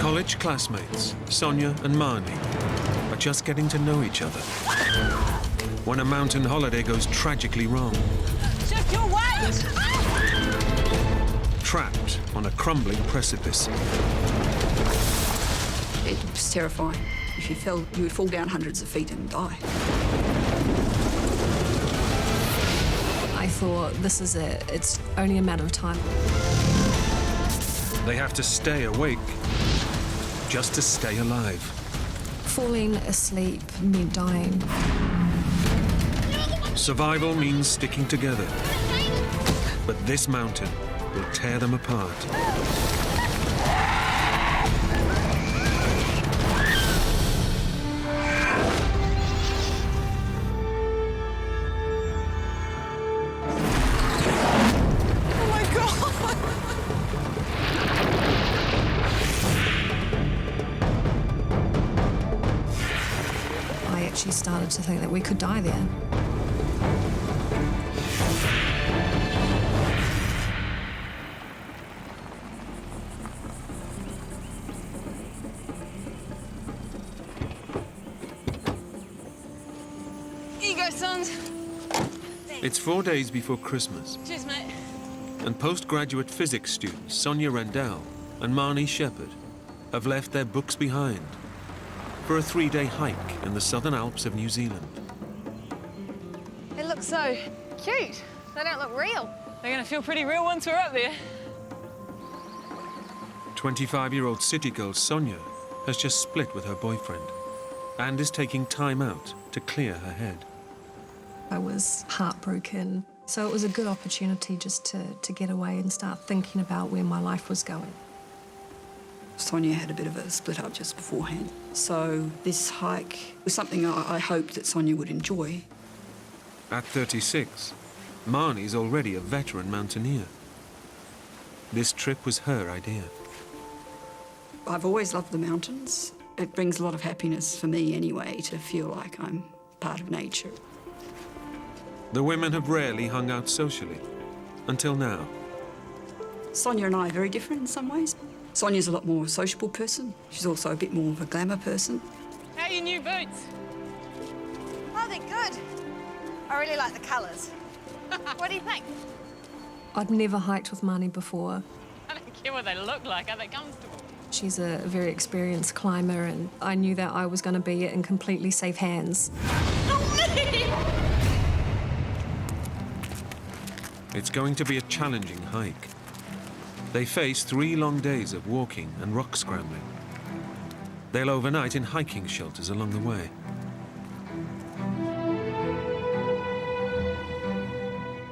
College classmates, Sonia and Marnie, are just getting to know each other when a mountain holiday goes tragically wrong. Shift your weight! Trapped on a crumbling precipice. It was terrifying. If you fell, you would fall down hundreds of feet and die. I thought, this is it. It's only a matter of time. They have to stay awake just to stay alive. Falling asleep meant dying. Survival means sticking together. But this mountain will tear them apart. She started to think that we could die there. Here you go, sons. It's 4 days before Christmas, Cheers, mate. and postgraduate physics students Sonia Rendell and Marnie Shepherd have left their books behind for a 3-day hike in the southern Alps of New Zealand. They look so cute. They don't look real. They're going to feel pretty real once we're up there. 25-year-old city girl Sonia has just split with her boyfriend and is taking time out to clear her head. I was heartbroken, so it was a good opportunity just to get away and start thinking about where my life was going. Sonia had a bit of a split up just beforehand. So this hike was something I hoped that Sonia would enjoy. At 36, Marnie's already a veteran mountaineer. This trip was her idea. I've always loved the mountains. It brings a lot of happiness for me anyway, to feel like I'm part of nature. The women have rarely hung out socially, until now. Sonia and I are very different in some ways. Sonia's a lot more sociable person. She's also a bit more of a glamour person. How are your new boots? Oh, they're good. I really like the colours. What do you think? I'd never hiked with Marnie before. I don't care what they look like. Are they comfortable? She's a very experienced climber, and I knew that I was going to be in completely safe hands. It's going to be a challenging hike. They face 3 long days of walking and rock scrambling. They'll overnight in hiking shelters along the way.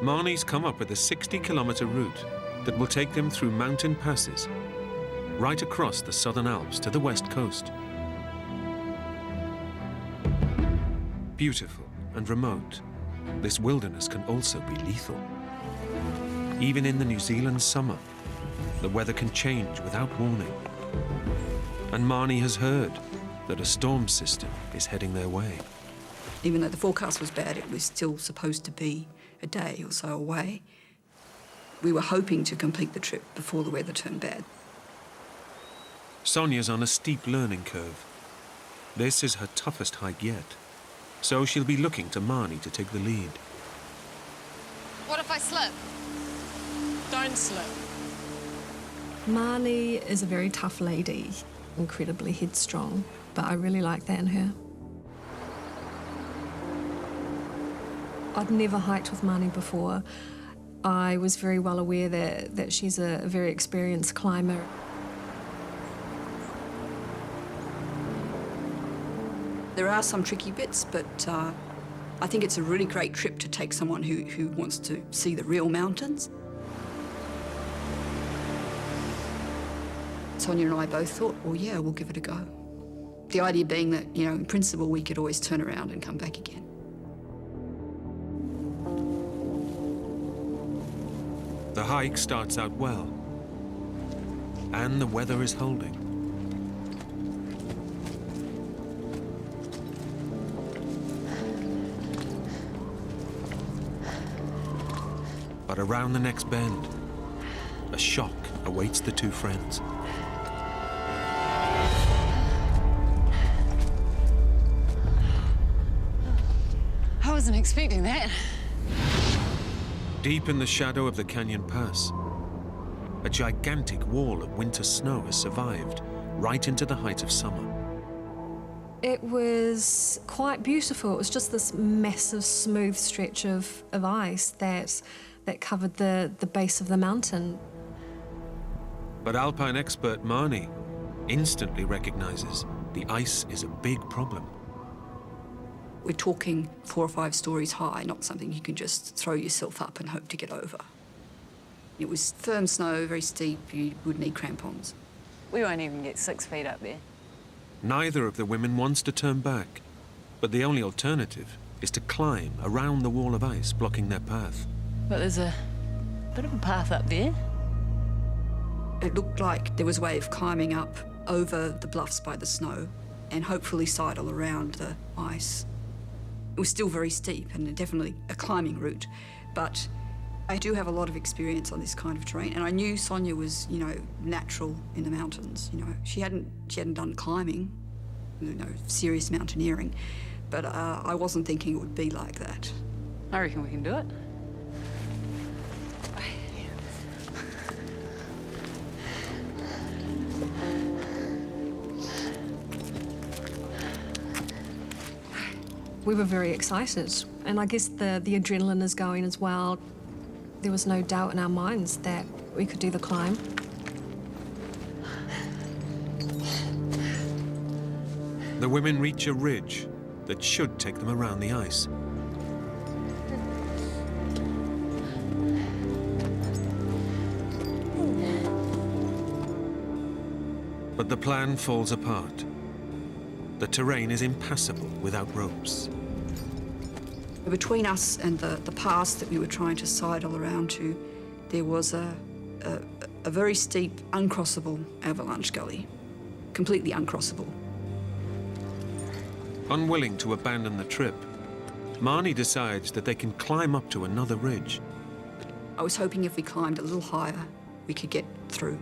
Marnie's come up with a 60-kilometre route that will take them through mountain passes, right across the southern Alps to the west coast. Beautiful and remote, this wilderness can also be lethal. Even in the New Zealand summer, the weather can change without warning. And Marnie has heard that a storm system is heading their way. Even though the forecast was bad, it was still supposed to be a day or so away. We were hoping to complete the trip before the weather turned bad. Sonia's on a steep learning curve. This is her toughest hike yet, so she'll be looking to Marnie to take the lead. What if I slip? Don't slip. Marnie is a very tough lady, incredibly headstrong, but I really like that in her. I'd never hiked with Marnie before. I was very well aware that she's a very experienced climber. There are some tricky bits, but I think it's a really great trip to take someone who wants to see the real mountains. Sonia and I both thought, well, yeah, we'll give it a go. The idea being that, you know, in principle, we could always turn around and come back again. The hike starts out well, and the weather is holding. But around the next bend, a shock awaits the two friends. wasn't expecting that. Deep in the shadow of the canyon pass, a gigantic wall of winter snow has survived right into the height of summer. It was quite beautiful. It was just this massive, smooth stretch of ice that covered the base of the mountain. But alpine expert Marnie instantly recognizes the ice is a big problem. We're talking 4 or 5 stories high, not something you can just throw yourself up and hope to get over. It was firm snow, very steep, you would need crampons. We won't even get 6 feet up there. Neither of the women wants to turn back, but the only alternative is to climb around the wall of ice blocking their path. But there's a bit of a path up there. It looked like there was a way of climbing up over the bluffs by the snow and hopefully sidle around the ice. It was still very steep and definitely a climbing route, but I do have a lot of experience on this kind of terrain, and I knew Sonia was, natural in the mountains. She hadn't done climbing, serious mountaineering, but I wasn't thinking it would be like that. I reckon we can do it. We were very excited, and I guess the adrenaline is going as well. There was no doubt in our minds that we could do the climb. The women reach a ridge that should take them around the ice. But the plan falls apart. The terrain is impassable without ropes. Between us and the pass that we were trying to sidle around to, there was a very steep, uncrossable avalanche gully. Completely uncrossable. Unwilling to abandon the trip, Marnie decides that they can climb up to another ridge. I was hoping if we climbed a little higher, we could get through.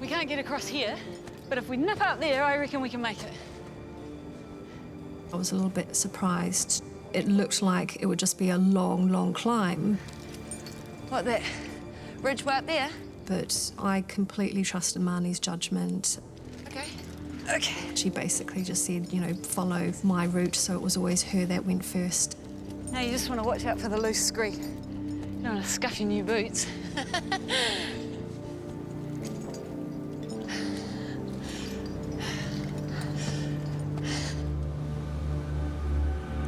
We can't get across here, but if we nip up there, I reckon we can make it. I was a little bit surprised. It looked like it would just be a long, long climb. What, that ridge way up there? But I completely trusted Marnie's judgment. Okay. She basically just said, follow my route, so it was always her that went first. Now you just want to watch out for the loose scree. You don't want to scuff your new boots.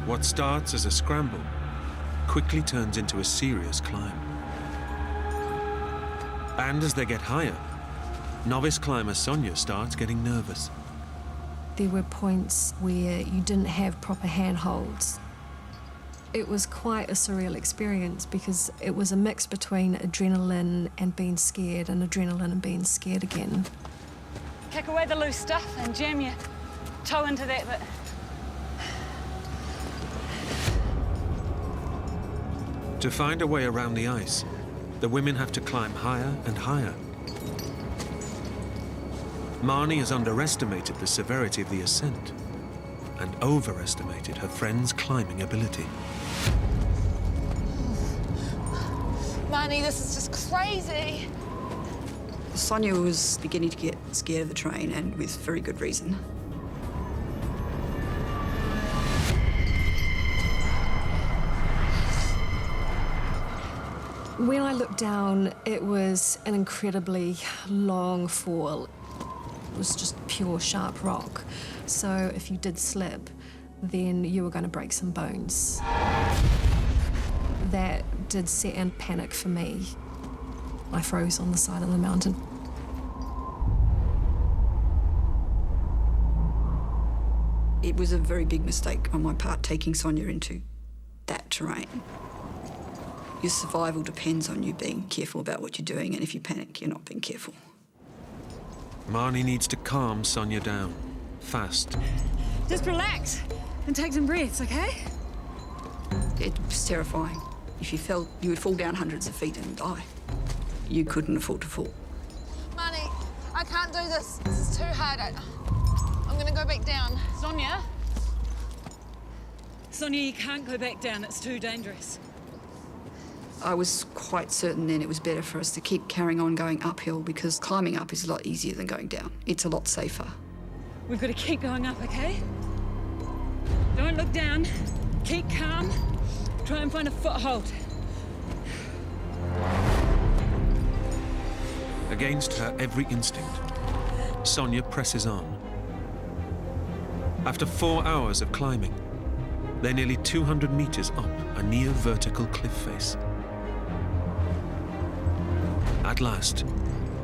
What starts as a scramble quickly turns into a serious climb. And as they get higher, novice climber Sonia starts getting nervous. There were points where you didn't have proper handholds. It was quite a surreal experience because it was a mix between adrenaline and being scared and adrenaline and being scared again. Kick away the loose stuff and jam your toe into that bit. To find a way around the ice, the women have to climb higher and higher. Marnie has underestimated the severity of the ascent and overestimated her friend's climbing ability. Marnie, this is just crazy. Sonia was beginning to get scared of the train, and with very good reason. When I looked down, it was an incredibly long fall. It was just pure sharp rock. So if you did slip, then you were going to break some bones. That did set in panic for me. I froze on the side of the mountain. It was a very big mistake on my part taking Sonia into that terrain. Your survival depends on you being careful about what you're doing, and if you panic, you're not being careful. Marnie needs to calm Sonia down, fast. Just relax and take some breaths, okay? It was terrifying. If you fell, you would fall down hundreds of feet and die. You couldn't afford to fall. Marnie, I can't do this. This is too hard. I'm gonna go back down. Sonia? Sonia, you can't go back down. It's too dangerous. I was quite certain then it was better for us to keep carrying on going uphill because climbing up is a lot easier than going down. It's a lot safer. We've got to keep going up, okay? Don't look down. Keep calm. Try and find a foothold. Against her every instinct, Sonia presses on. After 4 hours of climbing, they're nearly 200 meters up a near vertical cliff face. At last,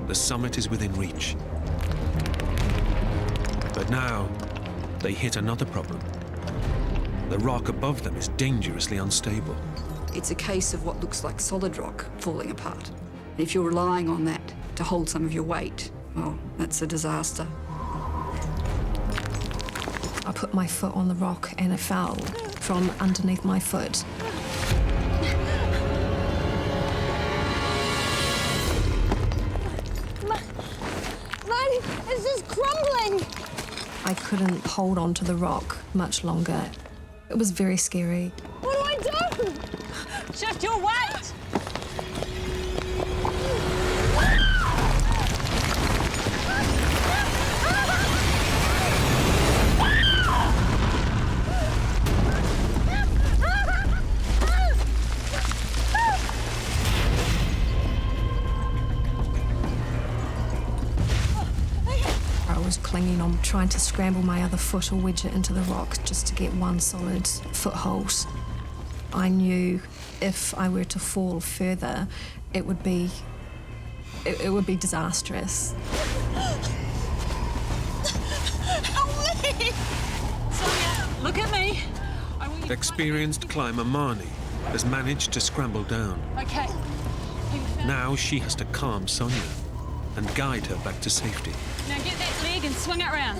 the summit is within reach. But now, they hit another problem. The rock above them is dangerously unstable. It's a case of what looks like solid rock falling apart. If you're relying on that to hold some of your weight, well, that's a disaster. I put my foot on the rock and it fell from underneath my foot. Mine is just crumbling. I couldn't hold on to the rock much longer. It was very scary. What do I do? Shift your weight! I was clinging on, trying to scramble my other foot or wedge it into the rock just to get one solid foothold. I knew if I were to fall further, it would be disastrous. Help me! Sonia, look at me. I want you to Experienced climber Marnie has managed to scramble down. Okay. Now she has to calm Sonia and guide her back to safety. Now get that leg and swing it round.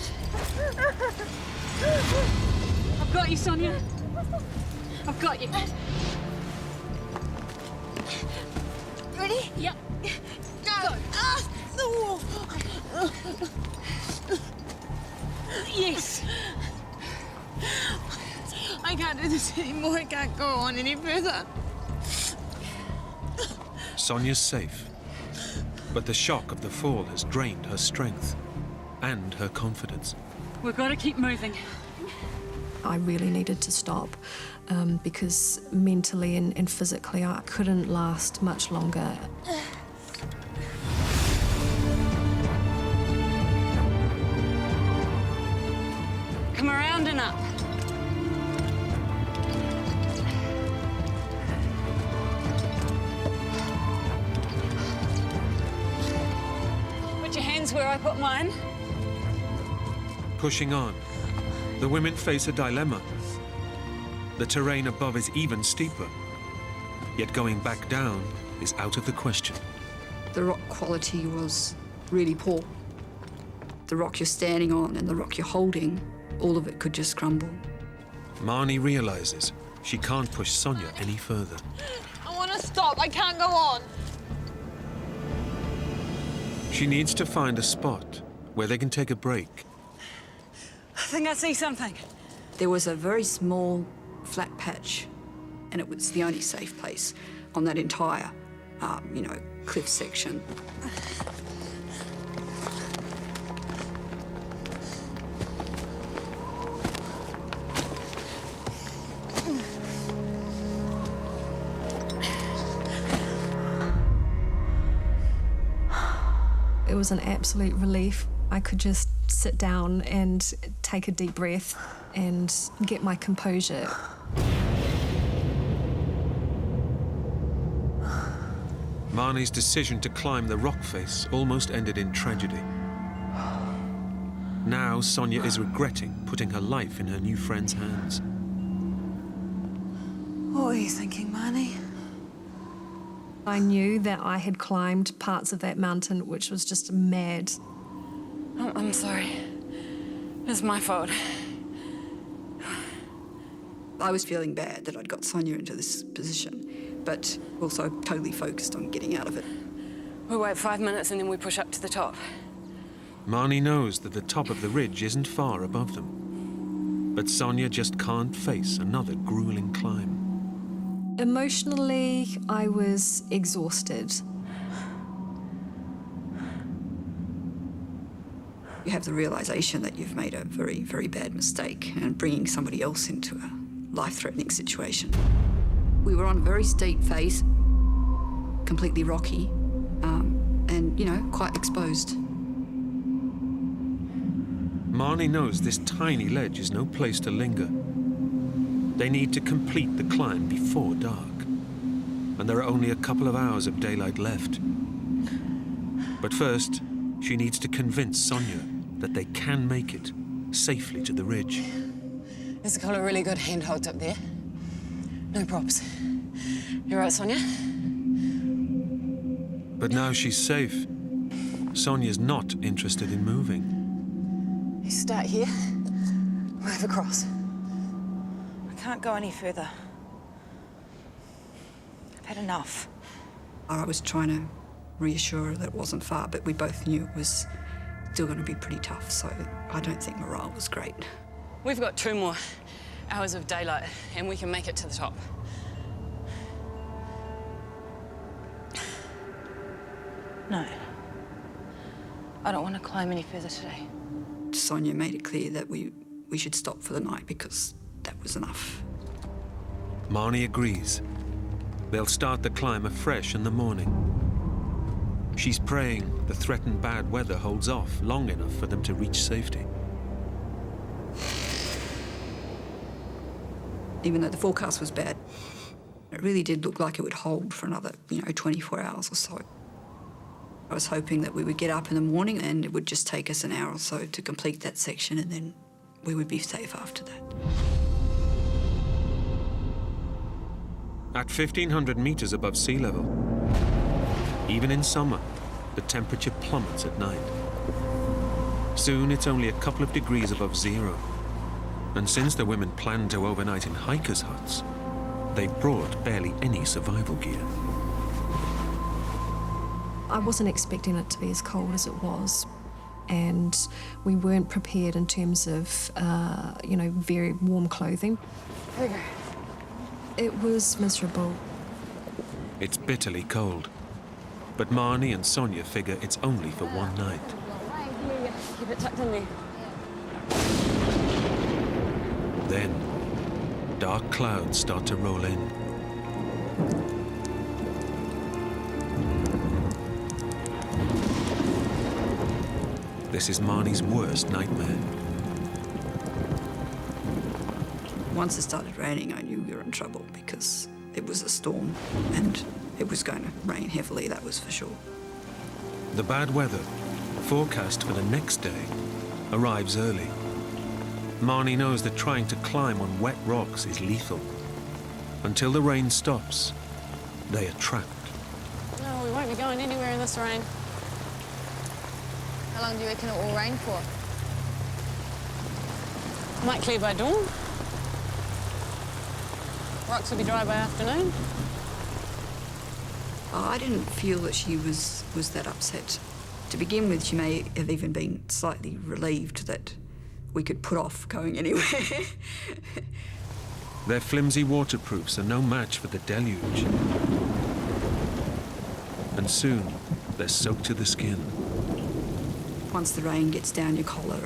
I've got you, Sonia. I've got you. Ready? Yep. Go. Yes. I can't do this anymore. I can't go on any further. Sonia's safe, but the shock of the fall has drained her strength and her confidence. We've got to keep moving. I really needed to stop because mentally and physically I couldn't last much longer. Come around and up. Put your hands where I put mine. Pushing on, the women face a dilemma. The terrain above is even steeper, yet going back down is out of the question. The rock quality was really poor. The rock you're standing on and the rock you're holding, all of it could just crumble. Marnie realizes she can't push Sonia any further. I want to stop. I can't go on. She needs to find a spot where they can take a break. I think I see something. There was a very small, flat patch, and it was the only safe place on that entire, cliff section. It was an absolute relief. I could just sit down and take a deep breath and get my composure. Marnie's decision to climb the rock face almost ended in tragedy. Now Sonia is regretting putting her life in her new friend's hands. What were you thinking, Marnie? I knew that I had climbed parts of that mountain which was just mad. I'm sorry. It's my fault. I was feeling bad that I'd got Sonia into this position, but also totally focused on getting out of it. We wait 5 minutes and then we push up to the top. Marnie knows that the top of the ridge isn't far above them. But Sonia just can't face another grueling climb. Emotionally, I was exhausted. You have the realisation that you've made a very, very bad mistake and bringing somebody else into a life-threatening situation. We were on a very steep face, completely rocky, and, you know, quite exposed. Marnie knows this tiny ledge is no place to linger. They need to complete the climb before dark, and there are only a couple of hours of daylight left. But first, she needs to convince Sonia that they can make it safely to the ridge. There's a couple of really good handholds up there. No props. You right, Sonia? But now she's safe. Sonia's not interested in moving. You start here, move across. I can't go any further. I've had enough. I was trying to reassure her that it wasn't far, but we both knew it was still going to be pretty tough, so I don't think morale was great. We've got 2 more hours of daylight, and we can make it to the top. No. I don't want to climb any further today. Sonia made it clear that we should stop for the night because that was enough. Marnie agrees. They'll start the climb afresh in the morning. She's praying the threatened bad weather holds off long enough for them to reach safety. Even though the forecast was bad, it really did look like it would hold for another, 24 hours or so. I was hoping that we would get up in the morning and it would just take us an hour or so to complete that section, and then we would be safe after that. At 1,500 meters above sea level, even in summer, the temperature plummets at night. Soon it's only a couple of degrees above zero. And since the women planned to overnight in hikers' huts, they brought barely any survival gear. I wasn't expecting it to be as cold as it was, and we weren't prepared in terms of, very warm clothing. Here we go. It was miserable. It's bitterly cold. But Marnie and Sonia figure it's only for one night. Keep it tucked in there. Then, dark clouds start to roll in. This is Marnie's worst nightmare. Once it started raining, I knew we were in trouble because it was a storm and it was going to rain heavily, that was for sure. The bad weather, forecast for the next day, arrives early. Marnie knows that trying to climb on wet rocks is lethal. Until the rain stops, they are trapped. No, we won't be going anywhere in this rain. How long do you reckon it will rain for? Might clear by dawn. Rocks will be dry by afternoon. I didn't feel that she was that upset. To begin with, she may have even been slightly relieved that we could put off going anywhere. Their flimsy waterproofs are no match for the deluge. And soon, they're soaked to the skin. Once the rain gets down your collar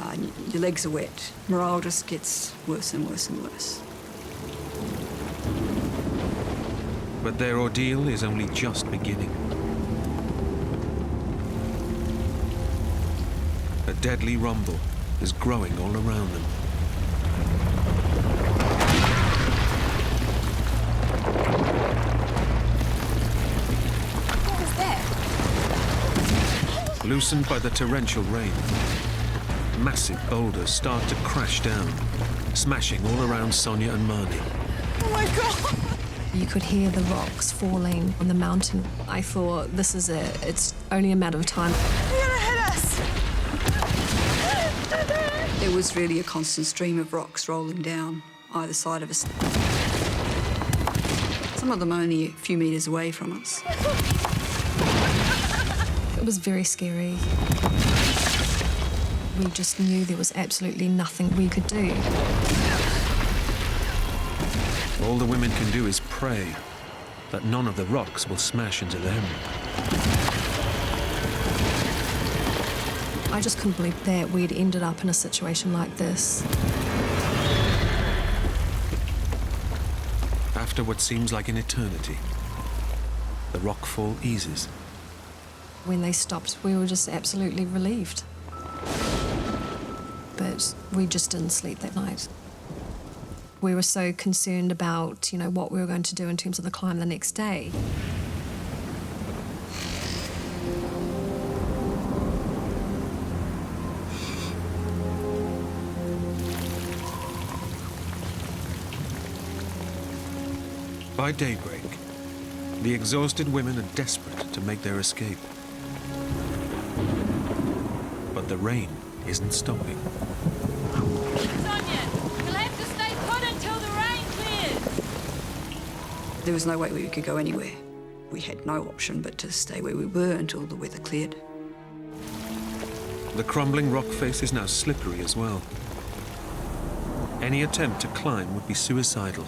and your legs are wet, morale just gets worse and worse and worse. But their ordeal is only just beginning. A deadly rumble is growing all around them. What was that? Loosened by the torrential rain, massive boulders start to crash down, smashing all around Sonia and Marnie. Oh my God! You could hear the rocks falling on the mountain. I thought, this is it. It's only a matter of time. They're gonna hit us! There was really a constant stream of rocks rolling down either side of us. Some of them only a few metres away from us. It was very scary. We just knew there was absolutely nothing we could do. All the women can do is pray that none of the rocks will smash into them. I just couldn't believe that we'd ended up in a situation like this. After what seems like an eternity, the rockfall eases. When they stopped, we were just absolutely relieved. But we just didn't sleep that night. We were so concerned about, what we were going to do in terms of the climb the next day. By daybreak, the exhausted women are desperate to make their escape. But the rain isn't stopping. Sonia, you'll have to stay put until the rain clears. There was no way we could go anywhere. We had no option but to stay where we were until the weather cleared. The crumbling rock face is now slippery as well. Any attempt to climb would be suicidal.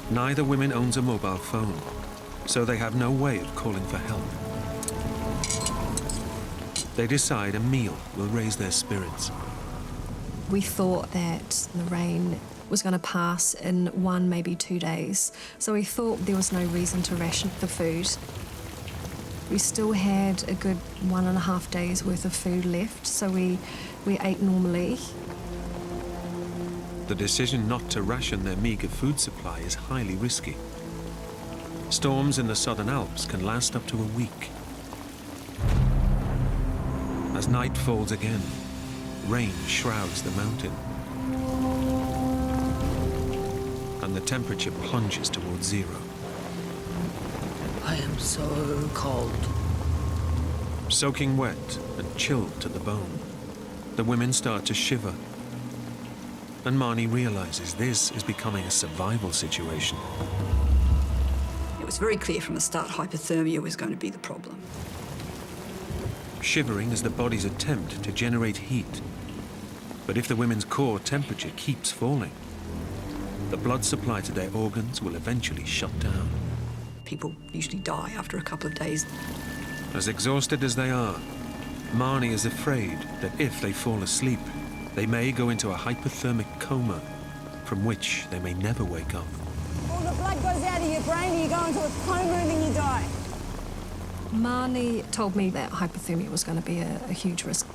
Neither woman owns a mobile phone, so they have no way of calling for help. They decide a meal will raise their spirits. We thought that the rain was going to pass in 1, maybe 2 days, so we thought there was no reason to ration the food. We still had a good 1.5 days worth of food left, so we ate normally. The decision not to ration their meagre food supply is highly risky. Storms in the southern Alps can last up to a week. As night falls again, rain shrouds the mountain. And the temperature plunges towards zero. I am so cold. Soaking wet and chilled to the bone, the women start to shiver. And Marnie realizes this is becoming a survival situation. It was very clear from the start hypothermia was going to be the problem. Shivering is the body's attempt to generate heat. But if the women's core temperature keeps falling, the blood supply to their organs will eventually shut down. People usually die after a couple of days. As exhausted as they are, Marnie is afraid that if they fall asleep, they may go into a hypothermic coma from which they may never wake up. All the blood goes out of your brain and you go into a coma and then you die. Marnie told me that hypothermia was going to be a huge risk.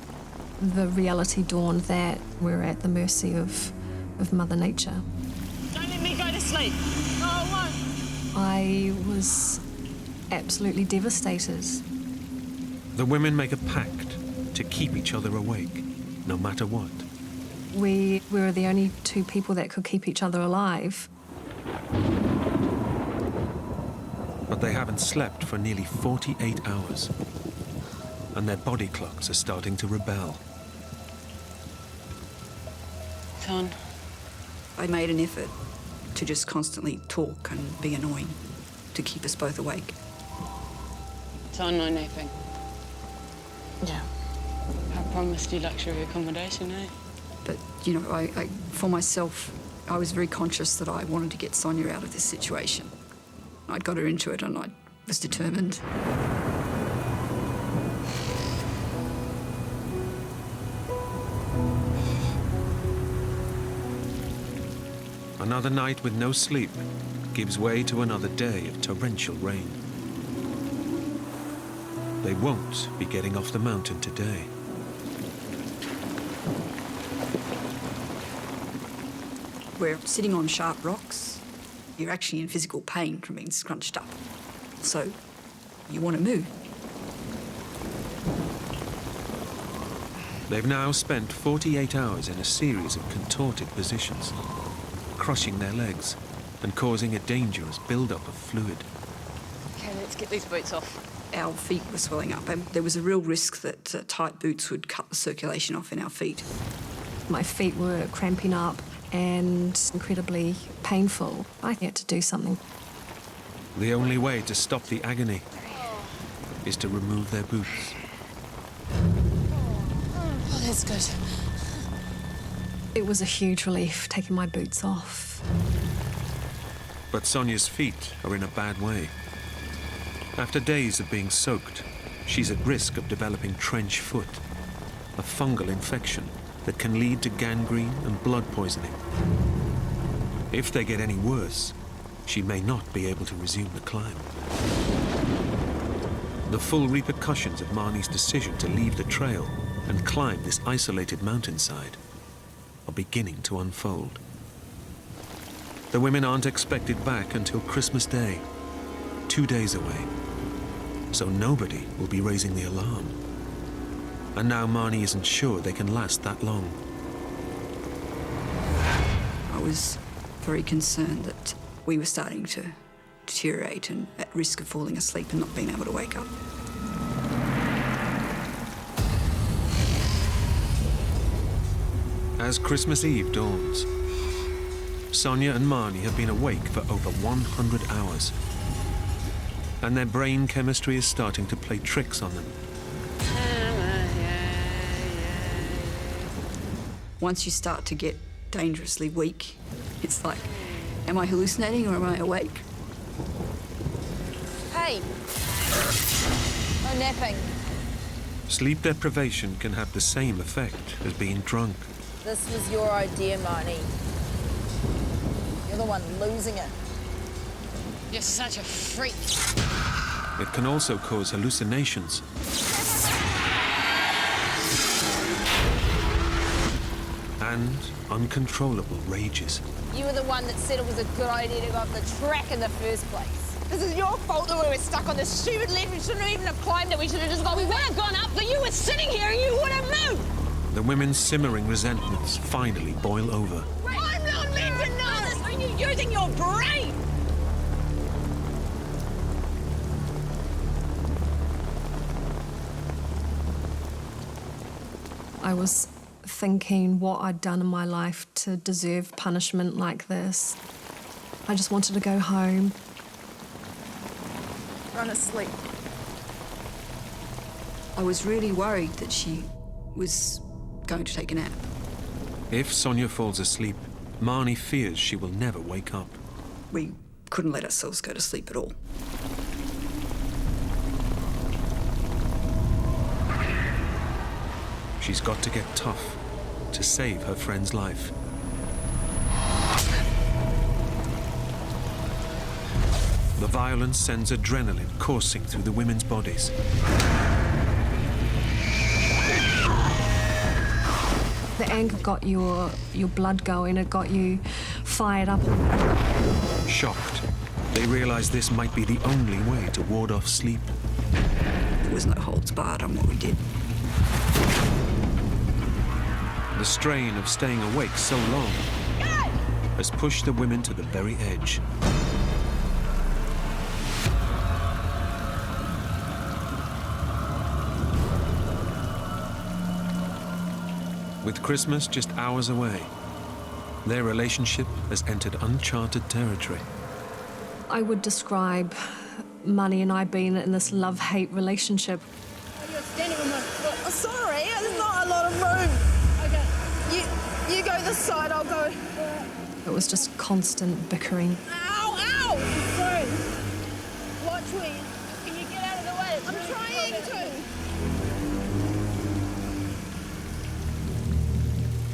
The reality dawned that we're at the mercy of Mother Nature. Don't let me go to sleep. No, I won't. I was absolutely devastated. The women make a pact to keep each other awake, no matter what. We were the only two people that could keep each other alive. But they haven't slept for nearly 48 hours. And their body clocks are starting to rebel. Son, I made an effort to just constantly talk and be annoying to keep us both awake. son, no napping. Yeah. I promised you luxury accommodation, eh? But, I for myself, I was very conscious that I wanted to get Sonia out of this situation. I'd got her into it and I was determined. Another night with no sleep gives way to another day of torrential rain. They won't be getting off the mountain today. We're sitting on sharp rocks. You're actually in physical pain from being scrunched up. So you want to move. They've now spent 48 hours in a series of contorted positions, crushing their legs and causing a dangerous build-up of fluid. Okay, let's get these boots off. Our feet were swelling up and there was a real risk that tight boots would cut the circulation off in our feet. My feet were cramping up and incredibly painful. I had to do something. The only way to stop the agony is to remove their boots. that's good. It was a huge relief taking my boots off. But Sonia's feet are in a bad way. After days of being soaked, she's at risk of developing trench foot, a fungal infection that can lead to gangrene and blood poisoning. If they get any worse, she may not be able to resume the climb. The full repercussions of Marnie's decision to leave the trail and climb this isolated mountainside are beginning to unfold. The women aren't expected back until Christmas Day, 2 days away. So nobody will be raising the alarm. And now Marnie isn't sure they can last that long. I was very concerned that we were starting to deteriorate and at risk of falling asleep and not being able to wake up. As Christmas Eve dawns, Sonia and Marnie have been awake for over 100 hours. And their brain chemistry is starting to play tricks on them. Once you start to get dangerously weak, it's like, am I hallucinating or am I awake? Hey! No napping. Sleep deprivation can have the same effect as being drunk. This was your idea, Marnie. You're the one losing it. You're such a freak. It can also cause hallucinations. And uncontrollable rages. You were the one that said it was a good idea to go up the track in the first place. This is your fault that we were stuck on this stupid ledge. We shouldn't even have climbed it. We should have just gone. We would have gone up, but you were sitting here and you would have moved. The women's simmering resentments finally boil over. I'm not meant to know this. Are you using your brain? I was thinking what I'd done in my life to deserve punishment like this. I just wanted to go home. Run asleep. I was really worried that she was going to take a nap. If Sonia falls asleep, Marnie fears she will never wake up. We couldn't let ourselves go to sleep at all. She's got to get tough to save her friend's life. The violence sends adrenaline coursing through the women's bodies. The anger got your blood going, it got you fired up. Shocked, they realize this might be the only way to ward off sleep. There was no holds barred on what we did. The strain of staying awake so long has pushed the women to the very edge. With Christmas just hours away, their relationship has entered uncharted territory. I would describe Money and I being in this love-hate relationship. You're standing on my foot. Oh, sorry, there's not a lot of room. Okay. You go this side, I'll go. It was just constant bickering. Ow, ow! Sorry. Watch me. Can you get out of the way? It's I'm really trying cold. to.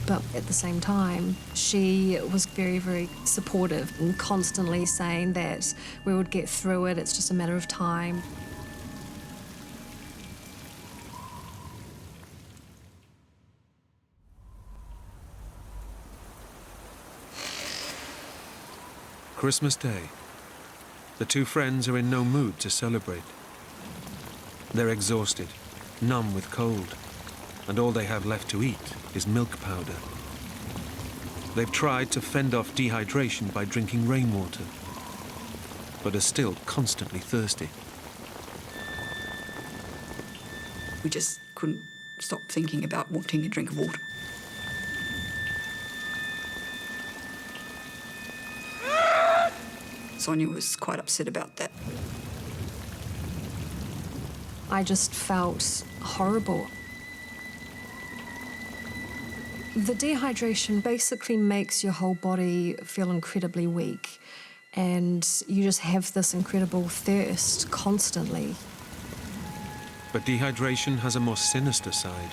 But at the same time, she was very, very supportive and constantly saying that we would get through it, it's just a matter of time. Christmas Day. The two friends are in no mood to celebrate. They're exhausted, numb with cold, and all they have left to eat is milk powder. They've tried to fend off dehydration by drinking rainwater, but are still constantly thirsty. We just couldn't stop thinking about wanting a drink of water. Sonia was quite upset about that. I just felt horrible. The dehydration basically makes your whole body feel incredibly weak, and you just have this incredible thirst constantly. But dehydration has a more sinister side.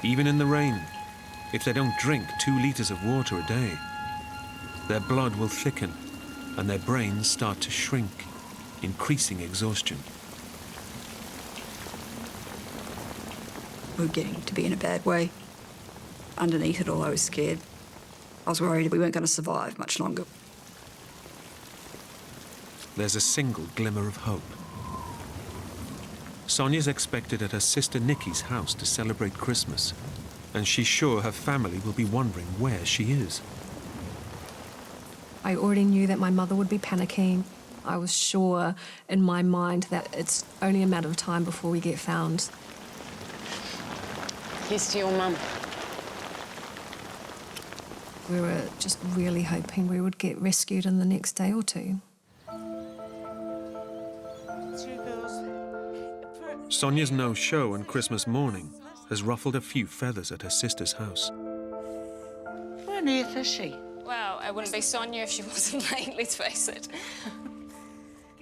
Even in the rain, if they don't drink 2 litres of water a day, their blood will thicken and their brains start to shrink, increasing exhaustion. We were getting to be in a bad way. Underneath it all, I was scared. I was worried we weren't going to survive much longer. There's a single glimmer of hope. Sonia's expected at her sister Nikki's house to celebrate Christmas, and she's sure her family will be wondering where she is. I already knew that my mother would be panicking. I was sure in my mind that it's only a matter of time before we get found. Here's to your mum. We were just really hoping we would get rescued in the next day or two. Sonia's no-show on Christmas morning has ruffled a few feathers at her sister's house. Where on earth is she? Well, I wouldn't be Sonia if she wasn't late, let's face it.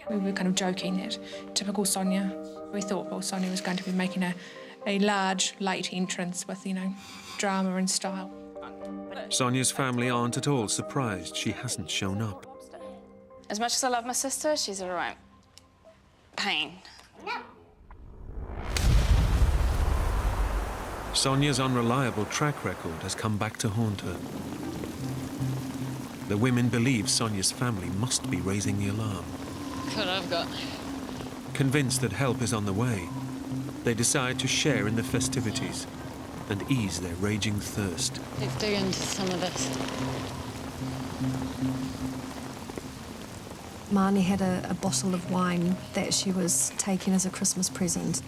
We were kind of joking that typical Sonia. We thought, well, Sonia was going to be making a large, late entrance with, you know, drama and style. Sonia's family aren't at all surprised she hasn't shown up. As much as I love my sister, she's a right pain. Sonia's unreliable track record has come back to haunt her. The women believe Sonia's family must be raising the alarm. God, I've got... Convinced that help is on the way, they decide to share in the festivities and ease their raging thirst. Let's dig into some of this. Marnie had a bottle of wine that she was taking as a Christmas present.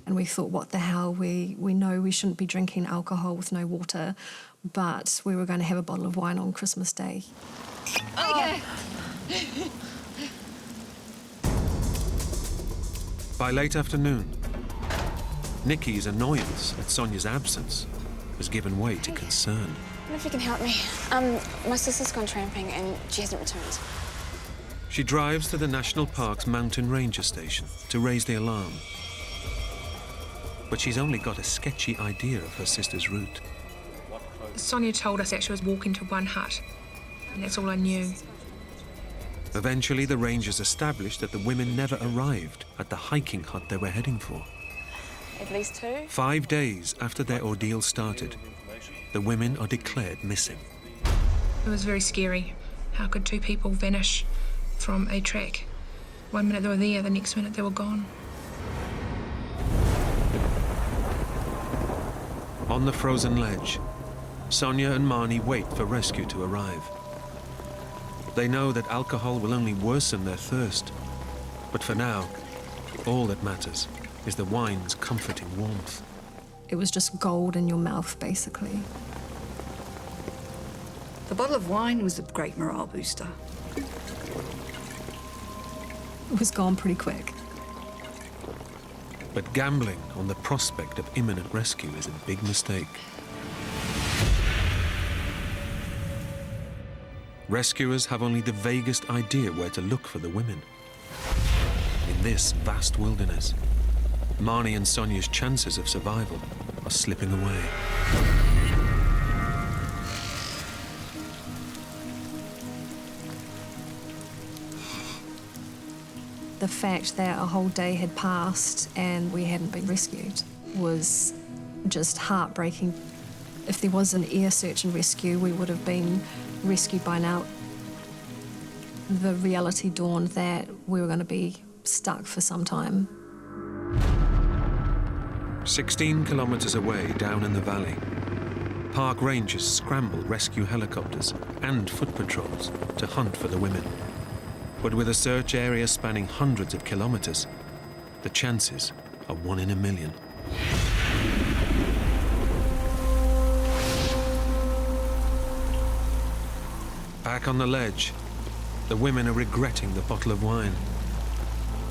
And we thought, what the hell, we know we shouldn't be drinking alcohol with no water, but we were going to have a bottle of wine on Christmas Day. Okay. By late afternoon, Nikki's annoyance at Sonia's absence has given way to concern. I wonder if you can help me. My sister's gone tramping and she hasn't returned. She drives to the National Park's mountain ranger station to raise the alarm. But she's only got a sketchy idea of her sister's route. Sonia told us that she was walking to one hut, and that's all I knew. Eventually, the rangers established that the women never arrived at the hiking hut they were heading for. At least 2? 5 days after their ordeal started, the women are declared missing. It was very scary. How could 2 people vanish from a track? 1 minute they were there, the next minute they were gone. On the frozen ledge, Sonia and Marnie wait for rescue to arrive. They know that alcohol will only worsen their thirst, but for now, all that matters is the wine's comforting warmth. It was just gold in your mouth, basically. The bottle of wine was a great morale booster. It was gone pretty quick. But gambling on the prospect of imminent rescue is a big mistake. Rescuers have only the vaguest idea where to look for the women. In this vast wilderness, Marnie and Sonia's chances of survival are slipping away. The fact that a whole day had passed and we hadn't been rescued was just heartbreaking. If there was an air search and rescue, we would have been rescued by now. The reality dawned that we were going to be stuck for some time. 16 kilometers away down in the valley, park rangers scramble rescue helicopters and foot patrols to hunt for the women. But with a search area spanning hundreds of kilometers, the chances are 1 in a million. Back on the ledge, the women are regretting the bottle of wine.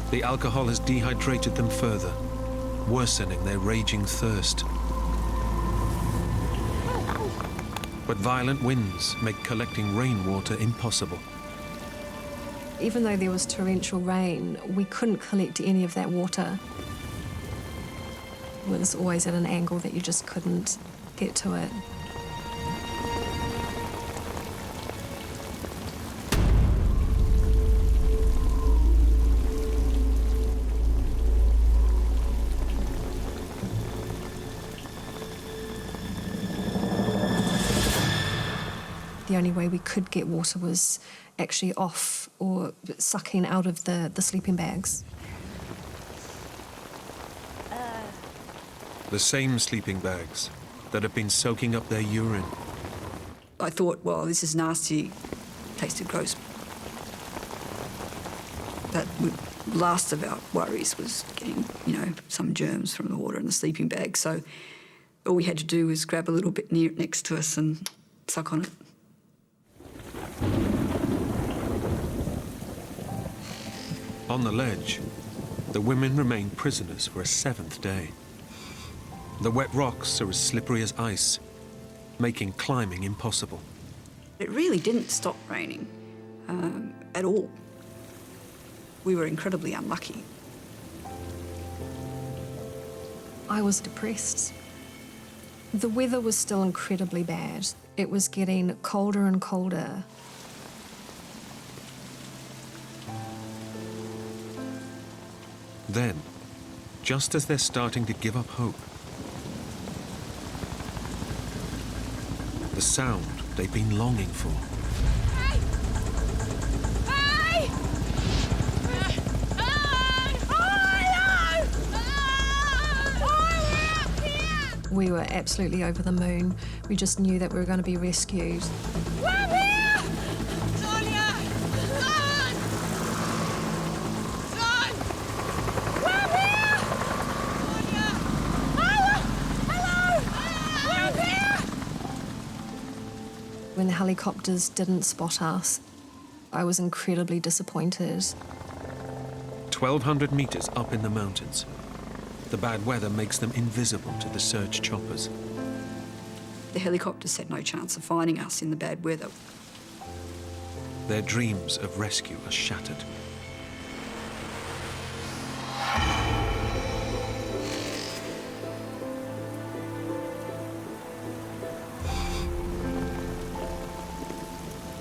The alcohol has dehydrated them further, worsening their raging thirst. But violent winds make collecting rainwater impossible. Even though there was torrential rain, we couldn't collect any of that water. It was always at an angle that you just couldn't get to it. The only way we could get water was actually off or sucking out of the sleeping bags. The same sleeping bags that have been soaking up their urine. I thought, well, this is nasty, tasted gross. That last of our worries was getting, some germs from the water in the sleeping bag. So all we had to do was grab a little bit next to us and suck on it. On the ledge, the women remain prisoners for a 7th day. The wet rocks are as slippery as ice, making climbing impossible. It really didn't stop raining at all. We were incredibly unlucky. I was depressed. The weather was still incredibly bad. It was getting colder and colder. Then, just as they're starting to give up hope, the sound they've been longing for. Hey! Hey! We were absolutely over the moon. We just knew that we were going to be rescued. We're here! Sonia! Son! Son! We're here! Sonia! Hello! We're here! When the helicopters didn't spot us, I was incredibly disappointed. 1,200 meters up in the mountains, the bad weather makes them invisible to the search choppers. The helicopters had no chance of finding us in the bad weather. Their dreams of rescue are shattered.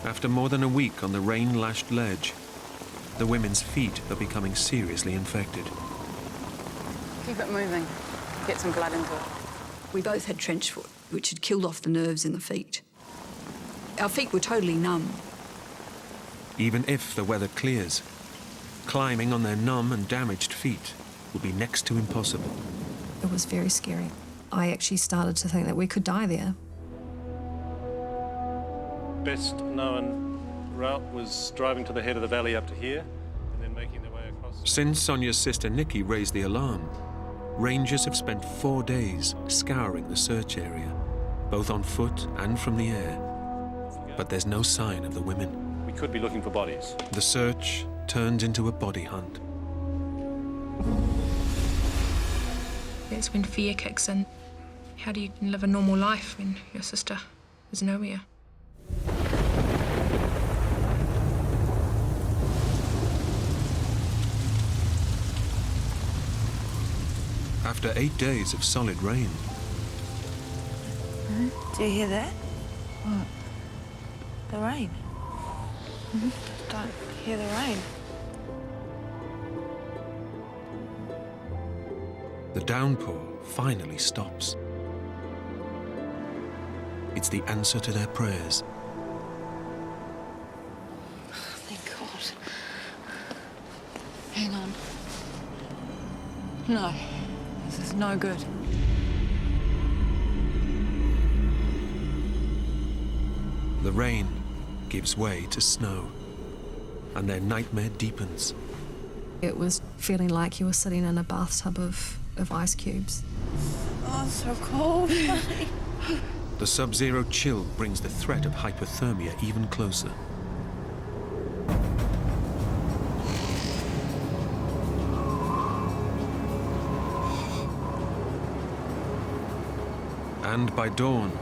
After more than a week on the rain-lashed ledge, the women's feet are becoming seriously infected. Keep it moving. Get some blood into it. We both had trench foot, which had killed off the nerves in the feet. Our feet were totally numb. Even if the weather clears, climbing on their numb and damaged feet will be next to impossible. It was very scary. I actually started to think that we could die there. Best known route was driving to the head of the valley up to here and then making their way across. Since Sonia's sister Nikki raised the alarm, rangers have spent 4 days scouring the search area, both on foot and from the air. But there's no sign of the women. We could be looking for bodies. The search turns into a body hunt. That's when fear kicks in. How do you live a normal life when your sister is nowhere? After 8 days of solid rain, Do you hear that? What? The rain. Don't hear the rain. the downpour finally stops. It's the answer to their prayers. Thank God. Hang on. No, this is no good. The rain gives way to snow, and their nightmare deepens. It was feeling like you were sitting in a bathtub of ice cubes. Oh, it's so cold. The sub-zero chill brings the threat of hypothermia even closer. And by dawn,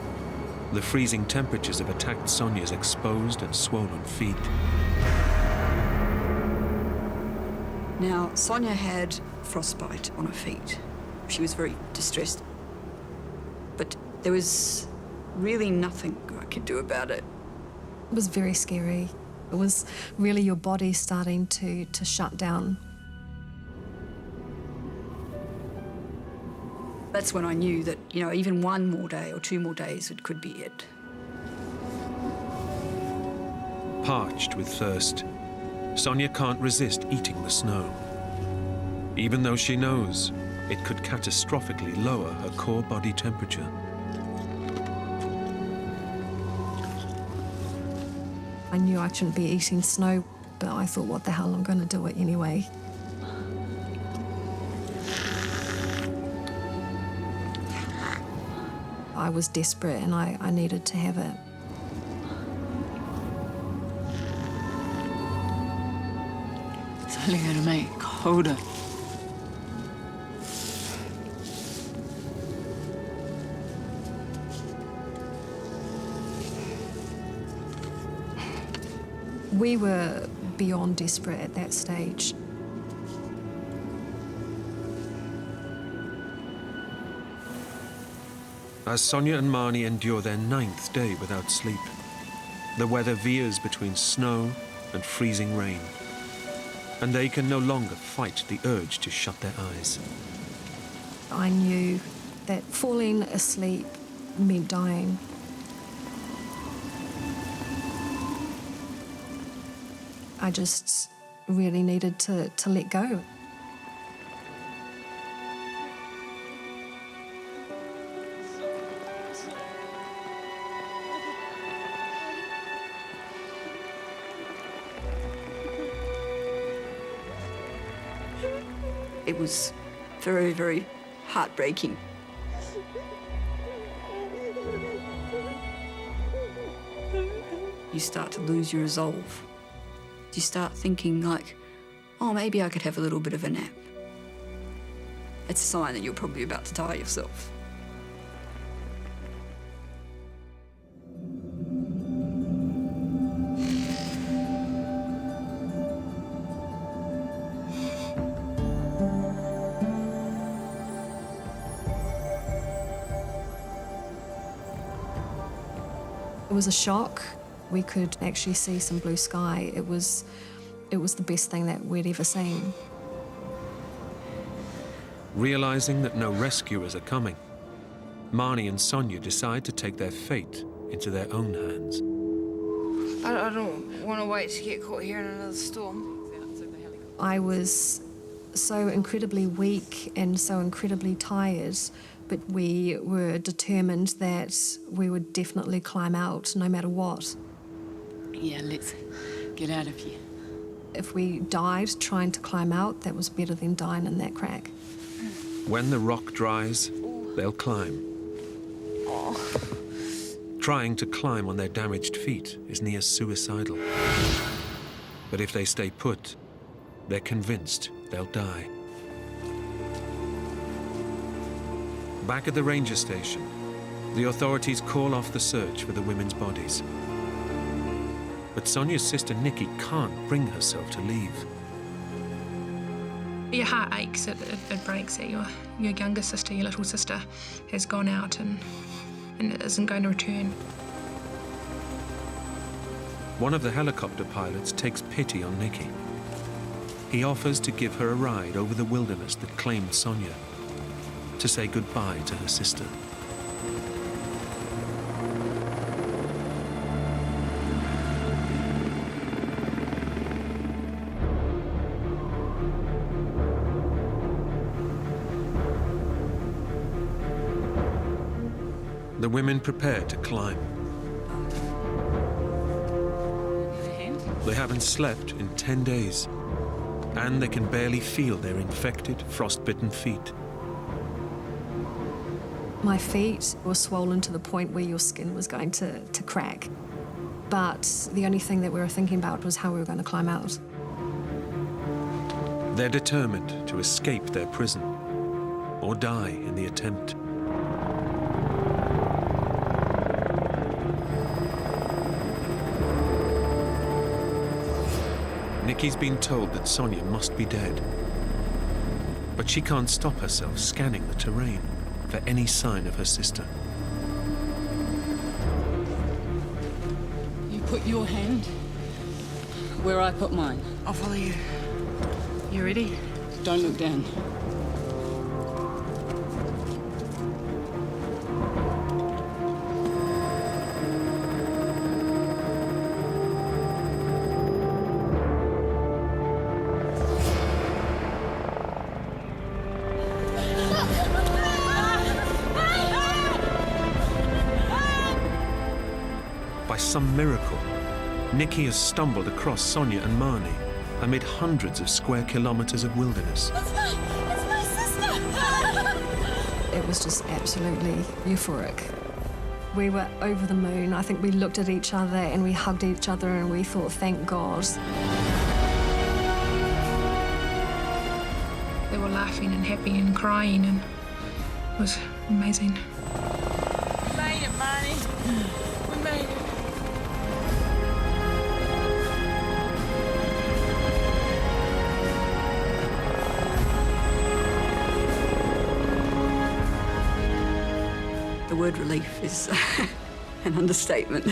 The freezing temperatures have attacked Sonia's exposed and swollen feet. Now, Sonia had frostbite on her feet. She was very distressed. But there was really nothing I could do about it. It was very scary. It was really your body starting to shut down. That's when I knew that, you know, even one more day or 2 more days, it could be it. Parched with thirst, Sonia can't resist eating the snow, even though she knows it could catastrophically lower her core body temperature. I knew I shouldn't be eating snow, but I thought, what the hell, I'm going to do it anyway. I was desperate and I needed to have it. It's only going to make it colder. We were beyond desperate at that stage. As Sonia and Marnie endure their 9th day without sleep, the weather veers between snow and freezing rain, and they can no longer fight the urge to shut their eyes. I knew that falling asleep meant dying. I just really needed to let go. It was very, very heartbreaking. You start to lose your resolve. You start thinking like, oh, maybe I could have a little bit of a nap. It's a sign that you're probably about to die yourself. It was a shock. We could actually see some blue sky. It was the best thing that we'd ever seen. Realizing that no rescuers are coming, Marnie and Sonia decide to take their fate into their own hands. I don't want to wait to get caught here in another storm. I was so incredibly weak and so incredibly tired, but we were determined that we would definitely climb out no matter what. Yeah, let's get out of here. If we died trying to climb out, that was better than dying in that crack. When the rock dries, they'll climb. Trying to climb on their damaged feet is near suicidal. But if they stay put, they're convinced they'll die. Back at the ranger station, the authorities call off the search for the women's bodies. But Sonia's sister Nikki can't bring herself to leave. Your heart aches, it breaks that your younger sister, your little sister, has gone out and isn't going to return. One of the helicopter pilots takes pity on Nikki. He offers to give her a ride over the wilderness that claimed Sonia, to say goodbye to her sister. The women prepare to climb. They haven't slept in 10 days, and they can barely feel their infected, frostbitten feet. My feet were swollen to the point where your skin was going to crack. But the only thing that we were thinking about was how we were going to climb out. They're determined to escape their prison, or die in the attempt. Nikki's been told that Sonia must be dead. But she can't stop herself scanning the terrain for any sign of her sister. You put your hand where I put mine. I'll follow you. You ready? Don't look down. By some miracle, Nikki has stumbled across Sonia and Marnie amid hundreds of square kilometres of wilderness. It's my sister! It was just absolutely euphoric. We were over the moon. I think we looked at each other and we hugged each other and we thought, thank God. They were laughing and happy and crying, and it was amazing. We made it, Marnie. We made it. The word relief is an understatement.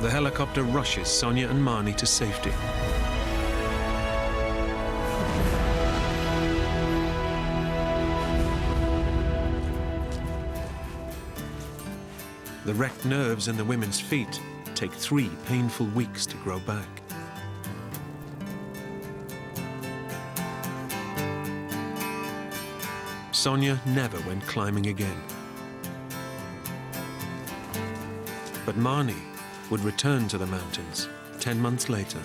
The helicopter rushes Sonia and Marnie to safety. The wrecked nerves in the women's feet take 3 painful weeks to grow back. Sonia never went climbing again. But Marnie would return to the mountains 10 months later.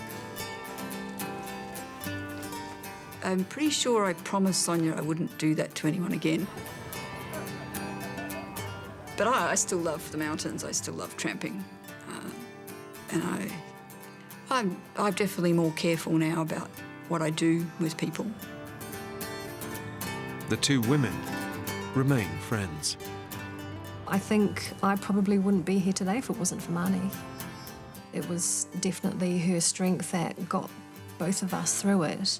I'm pretty sure I promised Sonia I wouldn't do that to anyone again. But I still love the mountains. I still love tramping. And I'm definitely more careful now about what I do with people. The two women remain friends. I think I probably wouldn't be here today if it wasn't for Marnie. It was definitely her strength that got both of us through it.